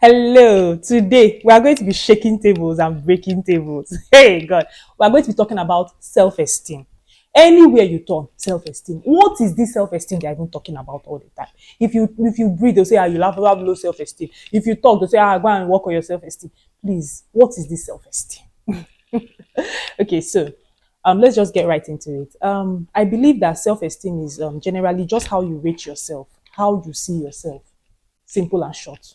Hello, today we are going to be shaking tables and breaking tables. Hey, God, we are going to be talking about self esteem. Anywhere you turn, self esteem. What is this self esteem they are even talking about all the time? If you breathe, they'll say, you have low self esteem. If you talk, they'll say, go and work on your self esteem. Please, what is this self esteem? Okay, so let's just get right into it. I believe that self esteem is generally just how you rate yourself, how you see yourself, simple and short.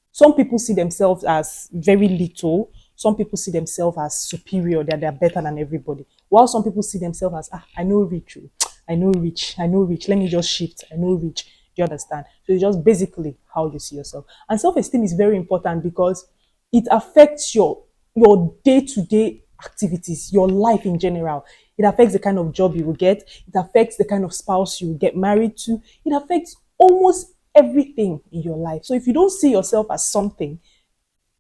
Some people see themselves as very little. Some people see themselves as superior, that they're better than everybody. While some people see themselves as, I know rich, oh, I know rich. Let me just shift. I know rich. Do you understand? So it's just basically how you see yourself. And self-esteem is very important because it affects your day-to-day activities, your life in general. It affects the kind of job you will get. It affects the kind of spouse you will get married to. It affects almost everything in your life. So if you don't see yourself as something,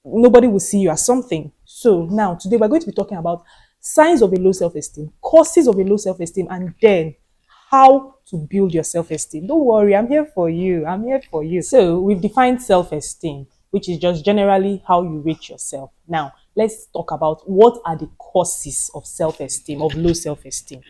nobody will see you as something. So now today we're going to be talking about signs of a low self-esteem, causes of a low self-esteem, and then how to build your self-esteem. Don't worry, I'm here for you. I'm here for you. So we've defined self-esteem, which is just generally how you rate yourself. Now let's talk about what are the causes of self-esteem, of low self-esteem.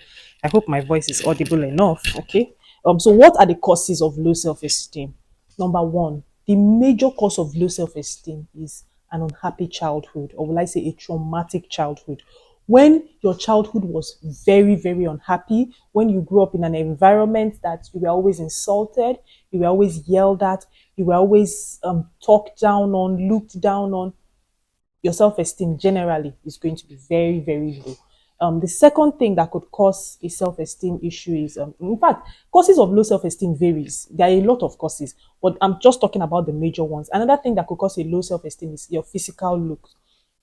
I hope my voice is audible enough. Okay. So what are the causes of low self-esteem? Number one, the major cause of low self-esteem is an unhappy childhood, or will I say a traumatic childhood. When your childhood was very, very unhappy, when you grew up in an environment that you were always insulted, you were always yelled at, you were always talked down on, looked down on, your self-esteem generally is going to be very, very low. The second thing that could cause a self-esteem issue is, in fact, causes of low self-esteem varies. There are a lot of causes, but I'm just talking about the major ones. Another thing that could cause a low self-esteem is your physical look.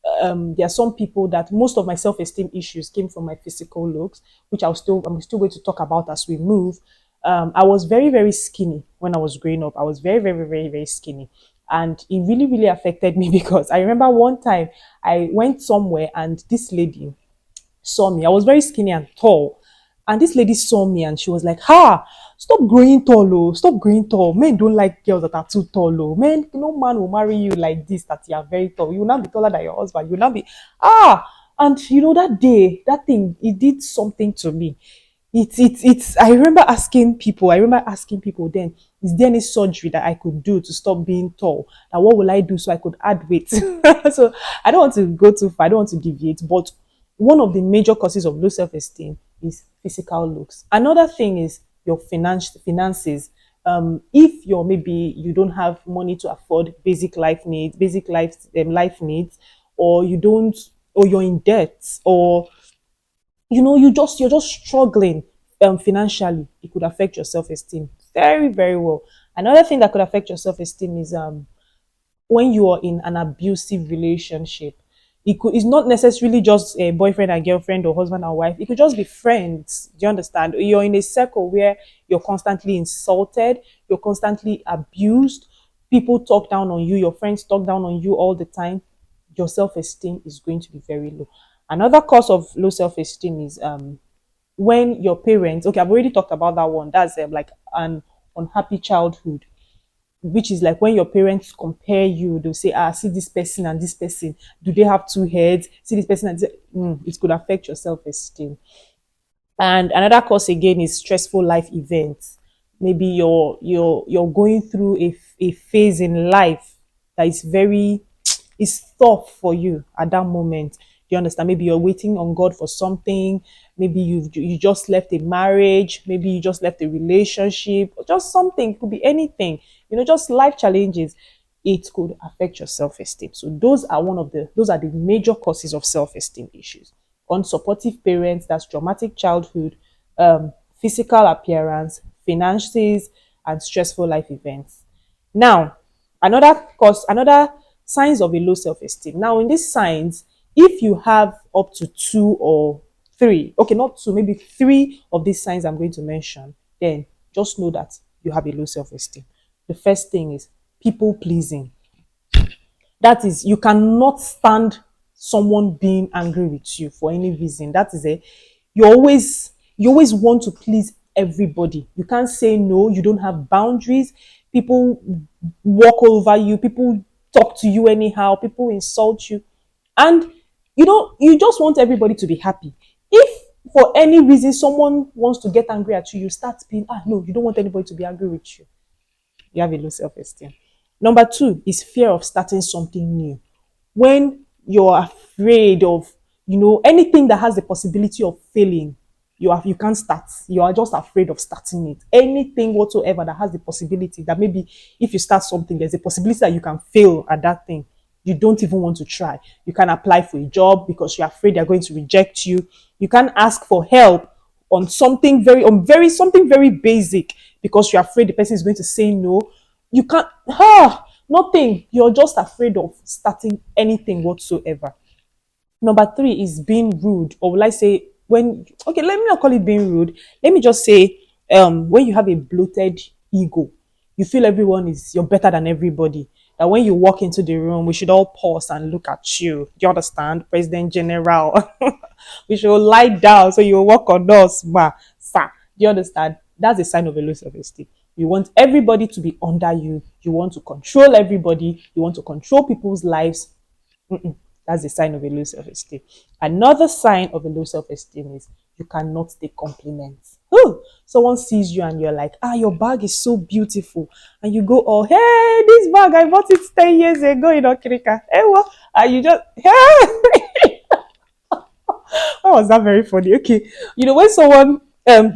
There are some people that most of my self-esteem issues came from my physical looks, which I'm still going to talk about as we move. I was very, very skinny when I was growing up. I was very, very, very, very skinny. And it really, really affected me because I remember one time I went somewhere and this lady saw me. I was very skinny and tall. And this lady saw me and she was like, stop growing tall, oh, stop growing tall. Men don't like girls that are too tall, oh. Men, no man will marry you like this, that you are very tall. You will not be taller than your husband. You will not be, and that day, that thing, it did something to me. I remember asking people then, is there any surgery that I could do to stop being tall? And what will I do so I could add weight? So I don't want to go too far, I don't want to deviate, but one of the major causes of low self-esteem is physical looks. Another thing is your finances. If you're maybe you don't have money to afford basic life needs, or you don't, or you're in debt, or you're just struggling financially, it could affect your self-esteem very, very well. Another thing that could affect your self-esteem is when you are in an abusive relationship. It's not necessarily just a boyfriend and girlfriend or husband and wife. It could just be friends. Do you understand? You're in a circle where you're constantly insulted, you're constantly abused, people talk down on you, your friends talk down on you all the time. Your self-esteem is going to be very low. Another cause of low self-esteem is when your parents, okay, I've already talked about that one. That's like an unhappy childhood, which is like when your parents compare you. They'll say, see this person and this person, do they have two heads? See this person and this. It could affect your self-esteem. And another cause again is stressful life events. Maybe you're going through a phase in life that is very, is tough for you at that moment. You understand? Maybe you're waiting on God for something. Maybe you just left a marriage. Maybe you just left a relationship. Or just something. It could be anything. Just life challenges. It could affect your self-esteem. So those are the major causes of self-esteem issues. Unsupportive parents, that's traumatic childhood, physical appearance, finances, and stressful life events. Now, another signs of a low self-esteem. Now, in these signs, if you have up to two or three, okay, not two, maybe three of these signs I'm going to mention, then just know that you have a low self-esteem. The first thing is people pleasing. That is, you cannot stand someone being angry with you for any reason. That is it. You always want to please everybody. You can't say no. You don't have boundaries. People walk all over you. People talk to you anyhow, people insult you, and you just want everybody to be happy. If for any reason someone wants to get angry at you, you start being, no, you don't want anybody to be angry with you. You have a low self-esteem. Number two is fear of starting something new. When you're afraid of, anything that has the possibility of failing, you can't start. You are just afraid of starting it. Anything whatsoever that has the possibility that maybe if you start something, there's a possibility that you can fail at that thing. You don't even want to try. You can apply for a job because you're afraid they're going to reject you. You can ask for help on something very basic because you're afraid the person is going to say no. You can't, nothing. You're just afraid of starting anything whatsoever. Number three is being rude, or will I say, let me not call it being rude. Let me just say, when you have a bloated ego, you feel you're better than everybody. That when you walk into the room, we should all pause and look at you. Do you understand? President General. We should lie down so you walk on us, ma, sir. Do you understand? That's a sign of a low self-esteem. You want everybody to be under you. You want to control everybody. You want to control people's lives. That's a sign of a low self-esteem. Another sign of a low self-esteem is you cannot take compliments. Someone sees you and you're like, your bag is so beautiful. And you go, oh, hey, this bag, I bought it 10 years ago in Okirika. Hey, what? And you just, hey, oh, was that very funny? Okay. When someone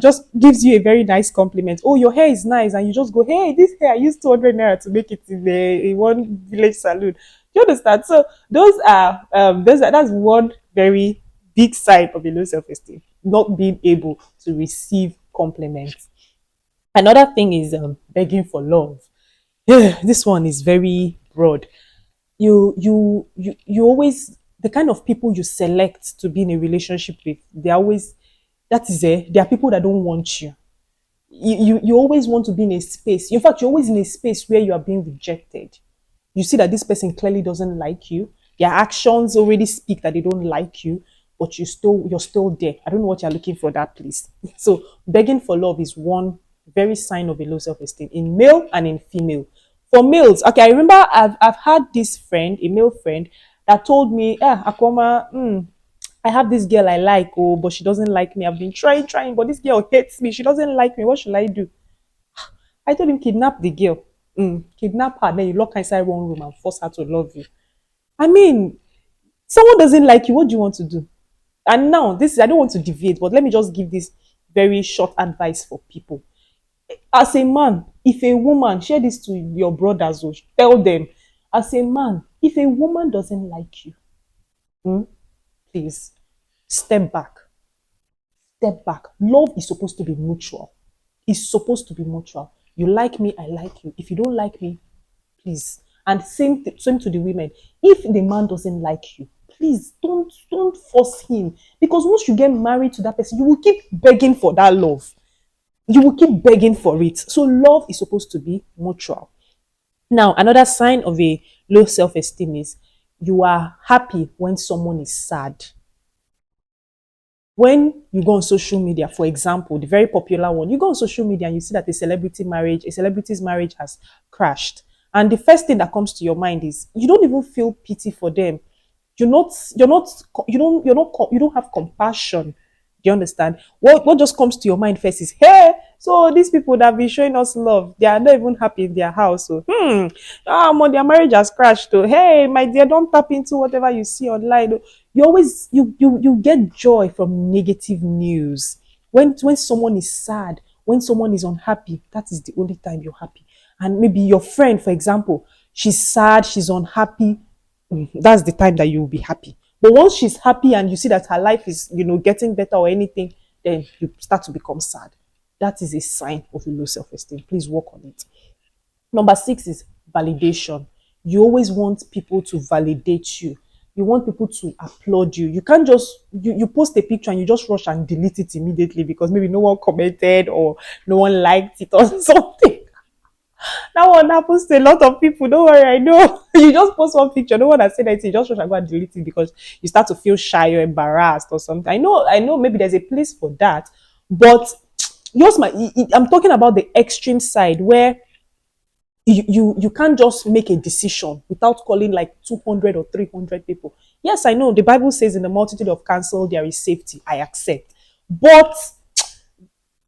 just gives you a very nice compliment, oh, your hair is nice, and you just go, hey, this hair I used 200 naira to make it in one village salon. Do you understand? So that's one very big side of a low self-esteem, not being able to receive compliments. Another thing is begging for love. This one is very broad. You always, the kind of people you select to be in a relationship with, they always, that is there are people that don't want you. You always want to be in a space. In fact, you're always in a space where you are being rejected. You see that this person clearly doesn't like you. Their actions already speak that they don't like you, but you're still there. I don't know what you're looking for that place. So begging for love is one very sign of a low self-esteem in male and in female. For males, okay, I remember I've had this friend, a male friend, that told me, Akoma, I have this girl I like, oh, but she doesn't like me. I've been trying, but this girl hates me. She doesn't like me. What should I do? I told him, kidnap the girl. Kidnap her, then you lock her inside one room and force her to love you. I mean, someone doesn't like you, what do you want to do? And now, I don't want to deviate, but let me just give this very short advice for people. As a man, if a woman, share this to your brothers, or tell them, as a man, if a woman doesn't like you, please step back. Step back. Love is supposed to be mutual. It's supposed to be mutual. You like me, I like you. If you don't like me, please. And same to the women. If the man doesn't like you, please don't force him. Because once you get married to that person, you will keep begging for that love. You will keep begging for it. So love is supposed to be mutual. Now, another sign of a low self-esteem is you are happy when someone is sad. When you go on social media, for example, the very popular one, you go on social media and you see that a celebrity's marriage has crashed. And the first thing that comes to your mind is you don't even feel pity for them. You don't have compassion. Do you understand? What just comes to your mind first is, hey, so these people that have been showing us love, they are not even happy in their house. So, their marriage has crashed. So, hey, my dear, don't tap into whatever you see online. You always you get joy from negative news. When someone is sad, when someone is unhappy, that is the only time you're happy. And maybe your friend, for example, she's sad, she's unhappy. That's the time that you will be happy. But once she's happy and you see that her life is, getting better or anything, then you start to become sad. That is a sign of a low self-esteem. Please work on it. Number 6 is validation. You always want people to validate you. You want people to applaud you. You can't just, you post a picture and you just rush and delete it immediately because maybe no one commented or no one liked it or something. That one happens to a lot of people. Don't worry, I know. You just post one picture, no one has said anything. You just rush and go and delete it because you start to feel shy or embarrassed or something. I know. Maybe there's a place for that, but I'm talking about the extreme side where You can't just make a decision without calling like 200 or 300 people. Yes, I know the Bible says in the multitude of counsel there is safety. I accept. But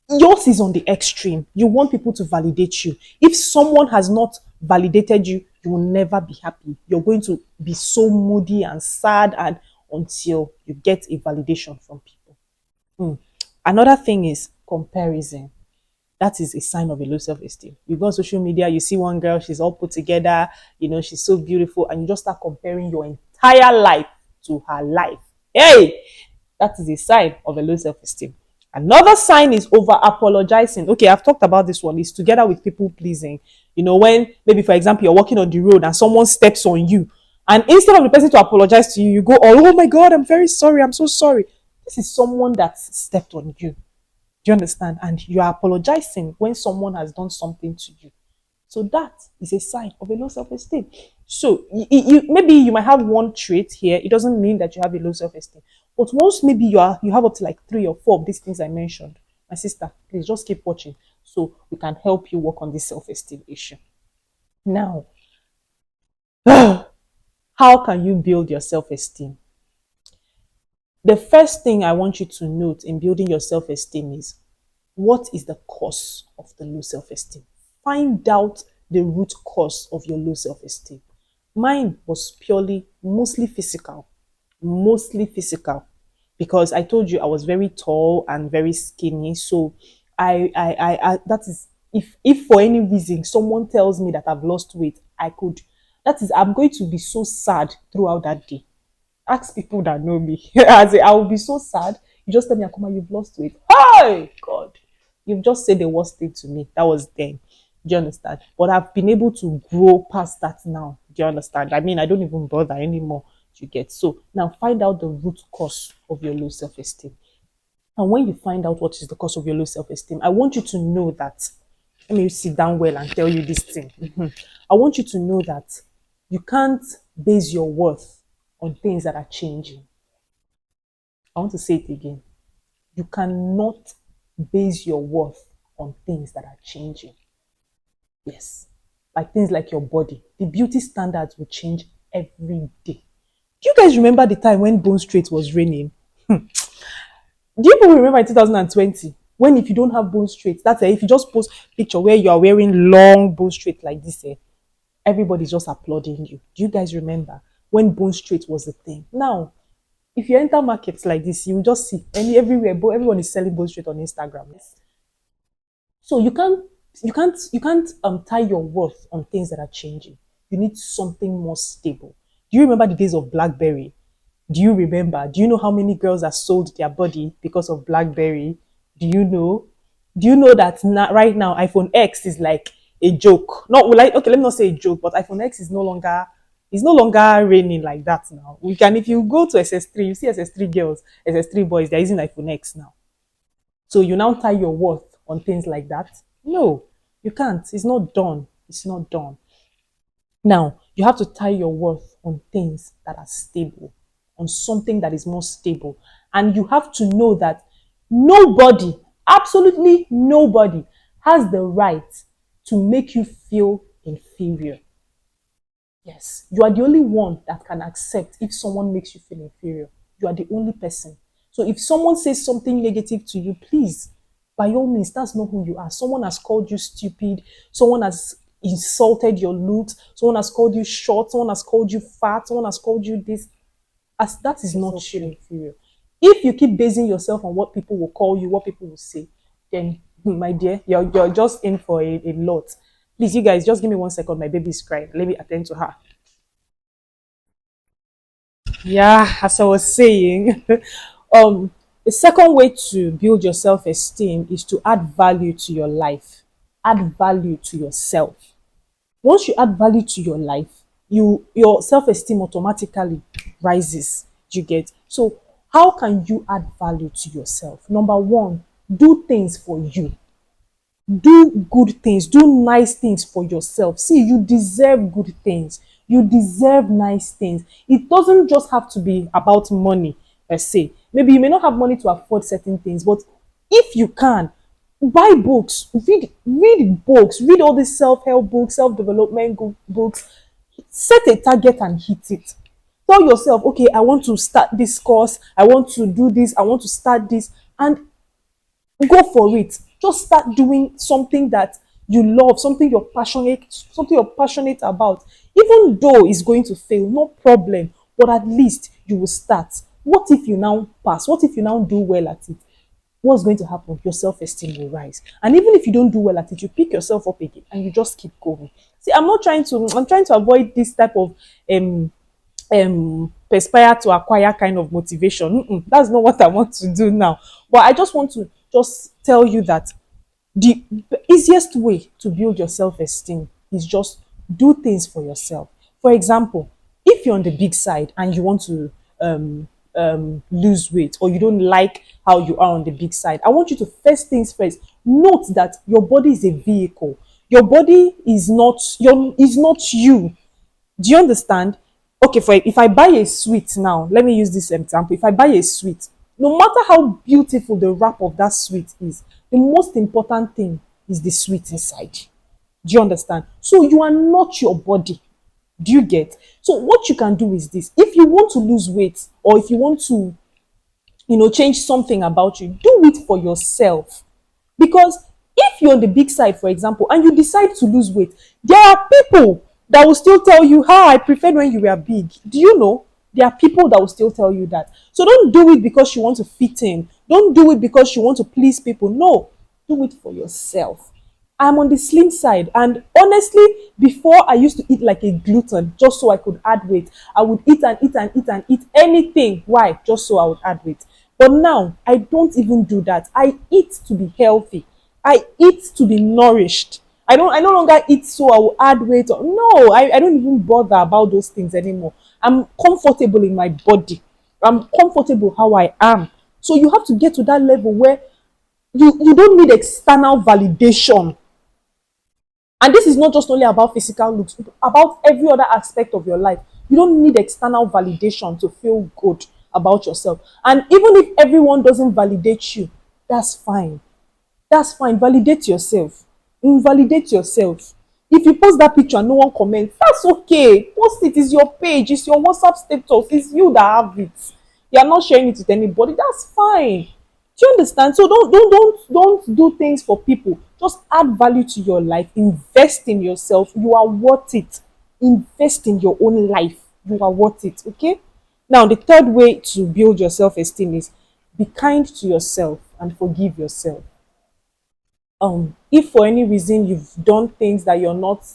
yours is on the extreme. You want people to validate you. If someone has not validated you, you will never be happy. You're going to be so moody and sad and until you get a validation from people. Another thing is comparison. That is a sign of a low self-esteem. You go on social media, you see one girl, she's all put together, she's so beautiful, and you just start comparing your entire life to her life. Hey, that is a sign of a low self-esteem. Another sign is over apologizing. Okay, I've talked about this one. Is together with people pleasing. When maybe, for example, you're walking on the road and someone steps on you, and instead of the person to apologize to you, you go, "Oh my God, I'm very sorry. I'm so sorry." This is someone that stepped on you. Do you understand? And you are apologizing when someone has done something to you. So that is a sign of a low self-esteem. So maybe you might have one trait here. It doesn't mean that you have a low self-esteem. But once maybe you have up to like 3 or 4 of these things I mentioned, my sister, please just keep watching so we can help you work on this self-esteem issue. Now, how can you build your self-esteem? The first thing I want you to note in building your self-esteem is what is the cause of the low self-esteem? Find out the root cause of your low self-esteem. Mine was purely mostly physical, mostly physical, because I told you I was very tall and very skinny. So I that is, if for any reason someone tells me that I've lost weight, I'm going to be so sad throughout that day. Ask people that know me. I will be so sad. You just tell me, Akuma, you've lost weight. Hey, God, you've just said the worst thing to me. That was then. Do you understand? But I've been able to grow past that now. Do you understand? I mean, I don't even bother anymore. Do you get? So now find out the root cause of your low self-esteem. And when you find out what is the cause of your low self-esteem, I want you to know that. Let me sit down well and tell you this thing. I want you to know that you can't base your worth on things that are changing. I want to say it again. You cannot base your worth on things that are changing. Yes. Like things like your body. The beauty standards will change every day. Do you guys remember the time when Bone Street was raining? Do you people remember in 2020 when if you don't have bone straight, that's if you just post picture where you are wearing long bone straight like this, everybody's just applauding you. Do you guys remember when bone straight was the thing? Now, if you enter markets like this, you will just see everywhere, but everyone is selling bone straight on Instagram. Yes. So you can't tie your worth on things that are changing. You need something more stable. Do you remember the days of BlackBerry? Do you remember? Do you know how many girls have sold their body because of BlackBerry? Do you know? Do you know that right now iPhone X is like a joke? Not like, okay, let me not say a joke, but iPhone X is no longer reigning like that now. We can, if you go to SS3, you see SS3 girls, SS3 boys, they're using iPhone X now. So you now tie your worth on things like that? No, you can't. It's not done. It's not done. Now, you have to tie your worth on things that are stable, on something that is more stable. And you have to know that nobody, absolutely nobody, has the right to make you feel inferior. Yes, you are the only one that can accept if someone makes you feel inferior. You are the only person. So if someone says something negative to you, please, by all means, that's not who you are. Someone has called you stupid. Someone has insulted your looks. Someone has called you short. Someone has called you fat. Someone has called you this. As that is not you. Inferior. If you keep basing yourself on what people will call you, what people will say, then my dear, you're just in for a lot. Please, you guys, just give me 1 second. My baby is crying. Let me attend to her. Yeah, as I was saying, the second way to build your self-esteem is to add value to your life. Add value to yourself. Once you add value to your life, your self-esteem automatically rises. You get? So how can you add value to yourself? Number one, do things for you. Do good things, do nice things for yourself. See, you deserve good things, you deserve nice things. It doesn't just have to be about money per se. Maybe you may not have money to afford certain things, but if you can, Buy books, read books, read all these self-help books, self-development books. Set a target and hit it. Tell yourself, okay, I want to start this course, I want to do this, I want to start this, and go for it. Just start doing something that you love, something you're passionate about. Even though it's going to fail, no problem, but at least you will start. What if you now pass? What if you now do well at it? What's going to happen? Your self-esteem will rise. And even if you don't do well at it, you pick yourself up again and you just keep going. See, I'm trying to avoid this type of um perspire to acquire kind of motivation. That's not what I want to do now. But I just want to just tell you that the easiest way to build your self-esteem is just do things for yourself. For example, if you're on the big side and you want to lose weight, or you don't like how you are on the big side, I want you to, first things first, note that your body is a vehicle. Your body is not you. Do you understand? Okay, for if I buy a sweet now, let me use this example. If I buy a sweet, no matter how beautiful the wrap of that sweet is, the most important thing is the sweet inside. Do you understand? So you are not your body. Do you get? So what you can do is this. If you want to lose weight, or if you want to, change something about you, do it for yourself. Because if you're on the big side, for example, and you decide to lose weight, there are people that will still tell you how I preferred when you were big. Do you know? There are people that will still tell you that. So don't do it because you want to fit in. Don't do it because you want to please people. No, do it for yourself. I'm on the slim side, and honestly, before I used to eat like a glutton just so I could add weight. I would eat and eat and eat and eat anything. Why? Just so I would add weight. But now I don't even do that. I eat to be healthy. I eat to be nourished. I no longer eat so I will add weight. No, I don't even bother about those things anymore. I'm comfortable in my body. I'm comfortable how I am. So you have to get to that level where you don't need external validation. And this is not just only about physical looks, about every other aspect of your life. You don't need external validation to feel good about yourself. And even if everyone doesn't validate you, that's fine. That's fine. Validate yourself. Invalidate yourself. If you post that picture and no one comments, that's okay. Post it. It's your page. It's your WhatsApp status. It's you that have it. You're not sharing it with anybody. That's fine. Do you understand? So don't do things for people. Just add value to your life. Invest in yourself. You are worth it. Invest in your own life. You are worth it. Okay. Now the third way to build your self-esteem is be kind to yourself and forgive yourself. If for any reason you've done things that you're not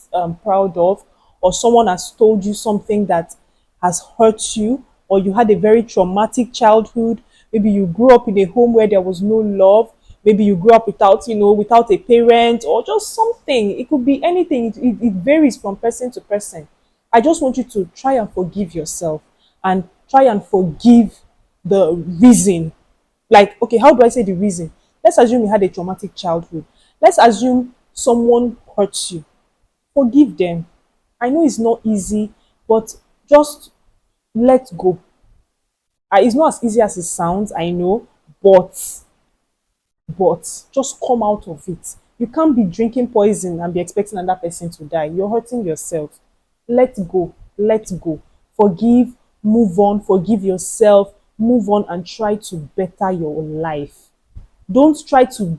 proud of, or someone has told you something that has hurt you, or you had a very traumatic childhood, maybe you grew up in a home where there was no love, maybe you grew up without, without a parent, or just something. It could be anything. It varies from person to person. I just want you to try and forgive yourself, and try and forgive the reason. Like, okay, how do I say the reason? Let's assume you had a traumatic childhood. Let's assume someone hurts you. Forgive them. I know it's not easy, but just let go. It's not as easy as it sounds, I know, but just come out of it. You can't be drinking poison and be expecting another person to die. You're hurting yourself. Let go. Let go. Forgive, move on, forgive yourself, move on, and try to better your life. Don't try to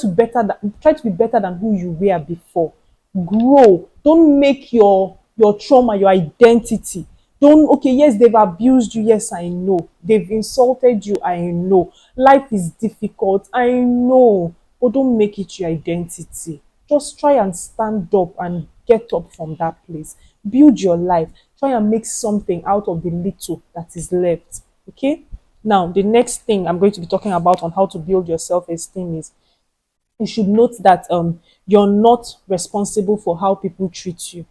be better than who you were before. Grow. Don't make your trauma your identity. Don't, okay, yes, they've abused you, yes, I know, they've insulted you, I know, life is difficult, I know, but don't make it your identity. Just try and stand up and get up from that place. Build your life. Try and make something out of the little that is left. Okay. Now, the next thing I'm going to be talking about on how to build your self-esteem is, you should note that you're not responsible for how people treat you.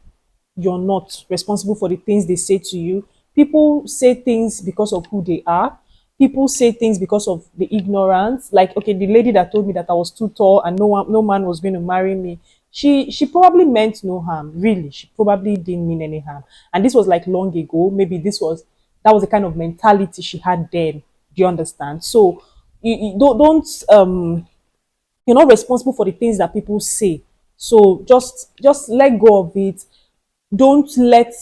You're not responsible for the things they say to you. People say things because of who they are. People say things because of the ignorance. Like, okay, the lady that told me that I was too tall and no man was going to marry me. She probably meant no harm. Really, she probably didn't mean any harm. And this was like long ago. Maybe that was the kind of mentality she had then. Do you understand? So you don't You're not responsible for the things that people say. So just let go of it. Don't let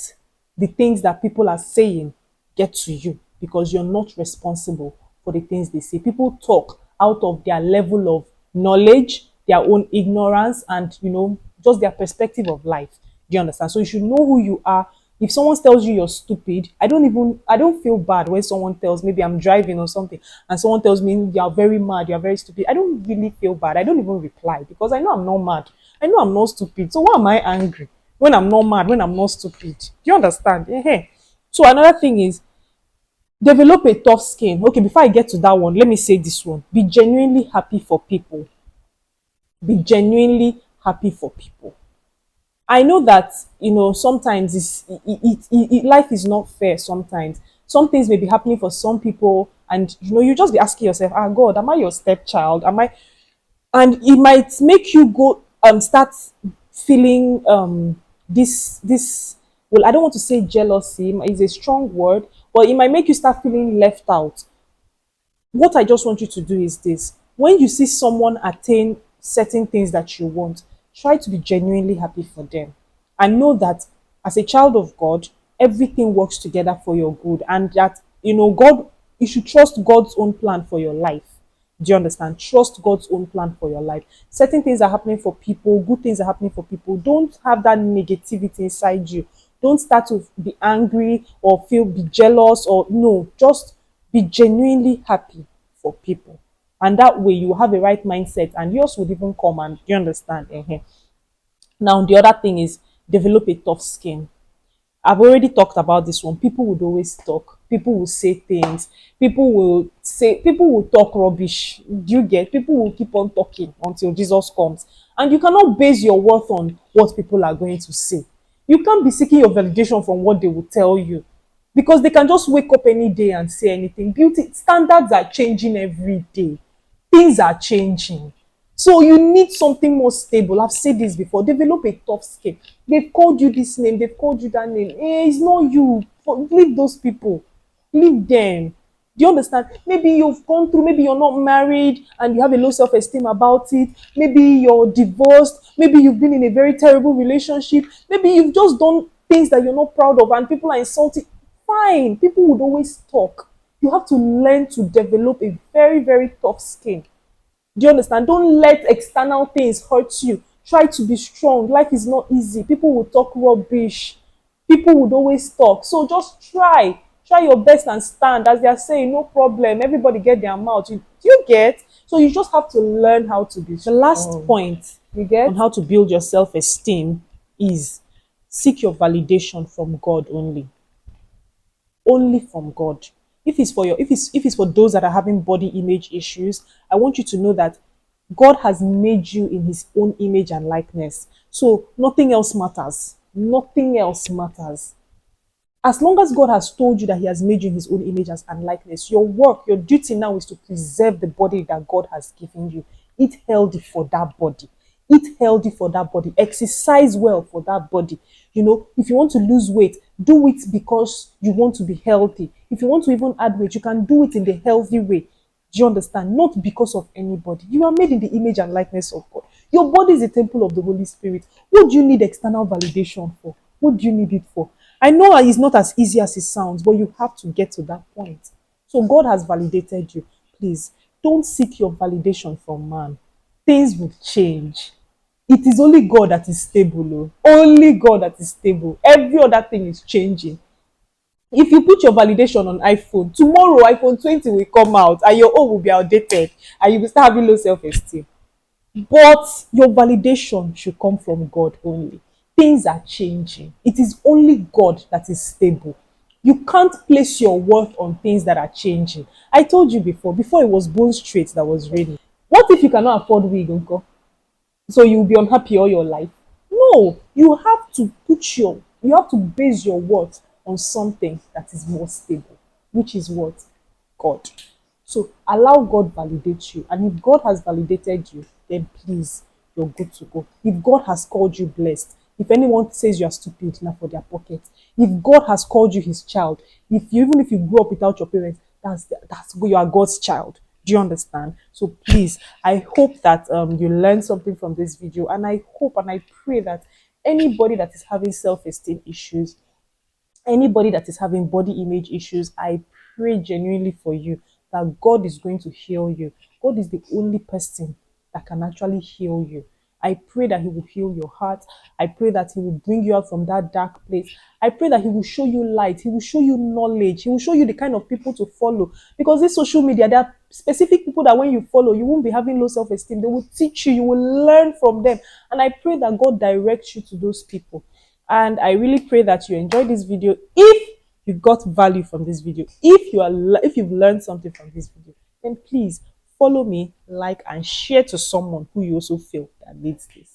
the things that people are saying get to you, because you're not responsible for the things they say. People talk out of their level of knowledge, their own ignorance, and just their perspective of life. Do you understand? So you should know who you are. If someone tells you you're stupid, I don't feel bad when someone tells, maybe I'm driving or something, and someone tells me you're very mad, you're very stupid. I don't really feel bad. I don't even reply, because I know I'm not mad. I know I'm not stupid. So why am I angry when I'm not mad, when I'm not stupid? Do you understand? So another thing is, develop a tough skin. Okay, before I get to that one, let me say this one. Be genuinely happy for people. Be genuinely happy for people. I know that sometimes life is not fair. Sometimes some things may be happening for some people, and you just be asking yourself, "Ah, God, am I your stepchild? Am I?" And it might make you go start feeling this. Well, I don't want to say jealousy. It's a strong word, but it might make you start feeling left out. What I just want you to do is this: when you see someone attain certain things that you want, try to be genuinely happy for them. And know that as a child of God, everything works together for your good, and that God, you should trust God's own plan for your life. Do you understand? Trust God's own plan for your life. Certain things are happening for people, good things are happening for people. Don't have that negativity inside you. Don't start to be angry or be jealous, or no, just be genuinely happy for people. And that way you have a right mindset, and yours would even come. And you understand? Now, the other thing is, develop a tough skin. I've already talked about this one. People would always talk. People will say things. People will talk rubbish. Do you get? People will keep on talking until Jesus comes. And you cannot base your worth on what people are going to say. You can't be seeking your validation from what they will tell you, because they can just wake up any day and say anything. Beauty standards are changing every day. Things are changing. So you need something more stable. I've said this before. Develop a tough skin. They've called you this name, they've called you that name. It's not you. Leave those people. Leave them. Do you understand? Maybe you've gone through, maybe you're not married and you have a low self-esteem about it. Maybe you're divorced. Maybe you've been in a very terrible relationship. Maybe you've just done things that you're not proud of and people are insulting. Fine. People would always talk. You have to learn to develop a very, very tough skin. Do you understand? Don't let external things hurt you. Try to be strong. Life is not easy. People will talk rubbish. People would always talk. So just try. Try your best and stand. As they are saying, no problem. Everybody get their mouth. Do you get? So you just have to learn how to be strong. The last point You get? on how to build your self-esteem is, seek your validation from God only. Only from God. If it's for those that are having body image issues, I want you to know that God has made you in his own image and likeness. So nothing else matters. Nothing else matters. As long as God has told you that he has made you in his own image and likeness, your work, your duty now is to preserve the body that God has given you. Eat healthy for that body. Eat healthy for that body. Exercise well for that body. If you want to lose weight, do it because you want to be healthy. If you want to even add weight, you can do it in the healthy way. Do you understand? Not because of anybody. You are made in the image and likeness of God. Your body is a temple of the Holy Spirit. What do you need external validation for? What do you need it for? I know it's not as easy as it sounds, but you have to get to that point. So God has validated you. Please don't seek your validation from man. Things will change. It is only God that is stable. Oh. Only God that is stable. Every other thing is changing. If you put your validation on iPhone, tomorrow iPhone 20 will come out and your own will be outdated and you will start having low self-esteem. But your validation should come from God only. Things are changing. It is only God that is stable. You can't place your worth on things that are changing. I told you before it was bone straight that was raining. What if you cannot afford wig, uncle? So you'll be unhappy all your life? No, you have to base your worth on something that is more stable, which is what? God. So allow God validate you. And if God has validated you, then please, you're good to go. If God has called you blessed, if anyone says you are stupid, now for their pocket. If God has called you his child, even if you grew up without your parents, that's you are God's child. Do you understand? So please, I hope that you learned something from this video, and I hope and I pray that anybody that is having self-esteem issues, anybody that is having body image issues, I pray genuinely for you that God is going to heal you. God is the only person that can actually heal you. I pray that He will heal your heart. I pray that He will bring you out from that dark place. I pray that He will show you light. He will show you knowledge. He will show you the kind of people to follow. Because this social media, there are specific people that when you follow, you won't be having low self esteem. They will teach you, you will learn from them. And I pray that God directs you to those people. And I really pray that you enjoyed this video. If you got value from this video, if you've learned something from this video, then please follow me, like, and share to someone who you also feel that needs this.